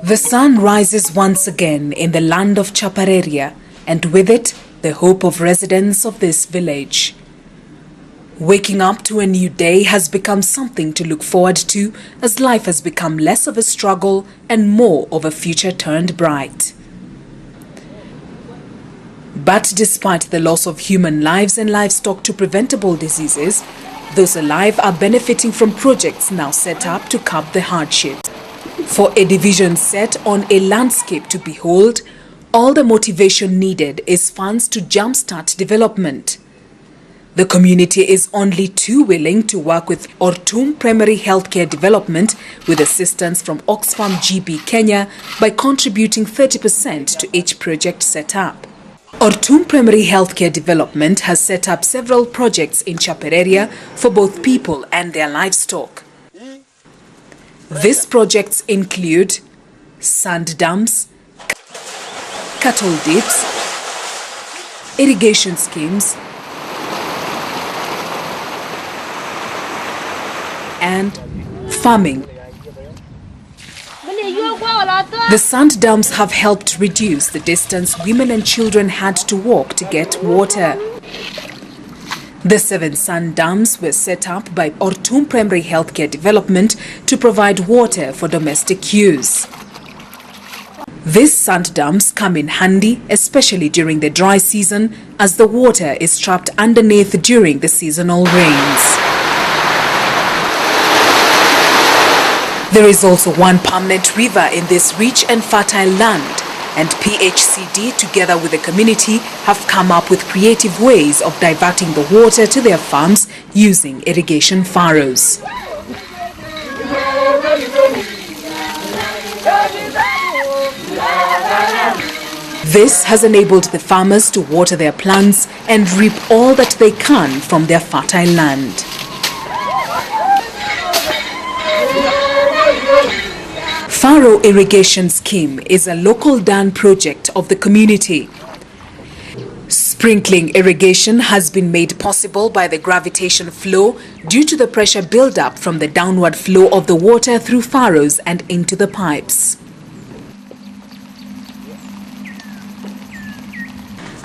The sun rises once again in the land of Chapareria, and with it, the hope of residents of this village. Waking up to a new day has become something to look forward to, as life has become less of a struggle and more of a future turned bright. But despite the loss of human lives and livestock to preventable diseases, those alive are benefiting from projects now set up to curb the hardships. For a division set on a landscape to behold, all the motivation needed is funds to jumpstart development. The community is only too willing to work with Ortum Primary Healthcare Development with assistance from Oxfam GB Kenya by contributing 30% to each project set up. Ortum Primary Healthcare Development has set up several projects in Chapareria for both people and their livestock. These projects include sand dams, cattle dips, irrigation schemes, and farming. The sand dams have helped reduce the distance women and children had to walk to get water. The 7 sand dams were set up by Ortum Primary Healthcare Development to provide water for domestic use. These sand dams come in handy, especially during the dry season, as the water is trapped underneath during the seasonal rains. There is also one permanent river in this rich and fertile land, and PHCD together with the community have come up with creative ways of diverting the water to their farms using irrigation furrows. This has enabled the farmers to water their plants and reap all that they can from their fertile land. Furrow Irrigation Scheme is a local done project of the community. Sprinkling irrigation has been made possible by the gravitation flow due to the pressure build-up from the downward flow of the water through furrows and into the pipes.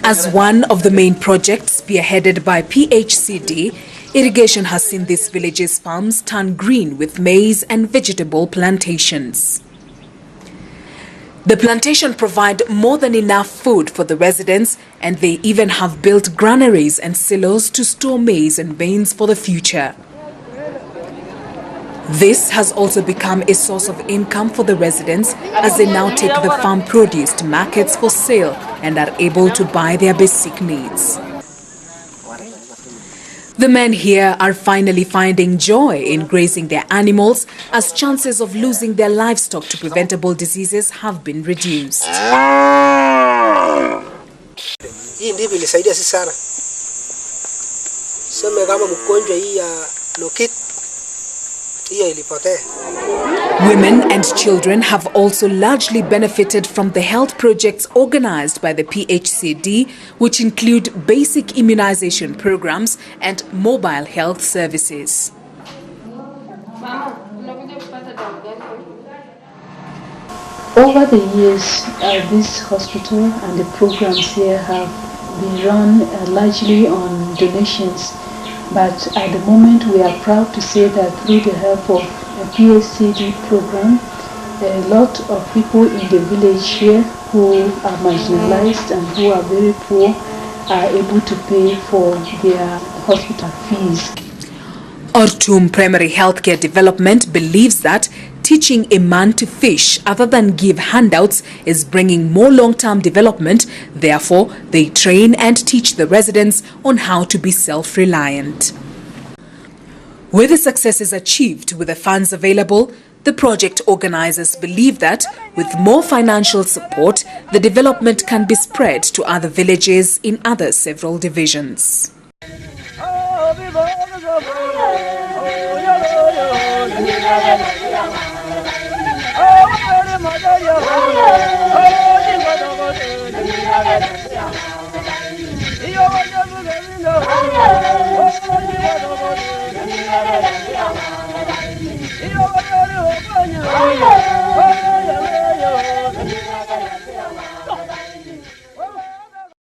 As one of the main projects spearheaded by PHCD, irrigation has seen this village's farms turn green with maize and vegetable plantations. The plantation provide more than enough food for the residents, and they even have built granaries and silos to store maize and beans for the future. This has also become a source of income for the residents as they now take the farm produce to markets for sale and are able to buy their basic needs. The men here are finally finding joy in grazing their animals as chances of losing their livestock to preventable diseases have been reduced. Hii ndivyo ilisaidia sisi sana. Sema kama mgonjwa hii ya lokit hiyo ilipotea. Women and children have also largely benefited from the health projects organized by the PHCD, which include basic immunization programs and mobile health services. Over the years, this hospital and the programs here have been run largely on donations. But at the moment, we are proud to say that through the help of a PHCD program, a lot of people in the village here who are marginalized and who are very poor are able to pay for their hospital fees. Ortum Primary Healthcare Development believes that teaching a man to fish other than give handouts is bringing more long-term development. Therefore, they train and teach the residents on how to be self-reliant. With the successes achieved with the funds available, the project organizers believe that with more financial support, the development can be spread to other villages in other several divisions.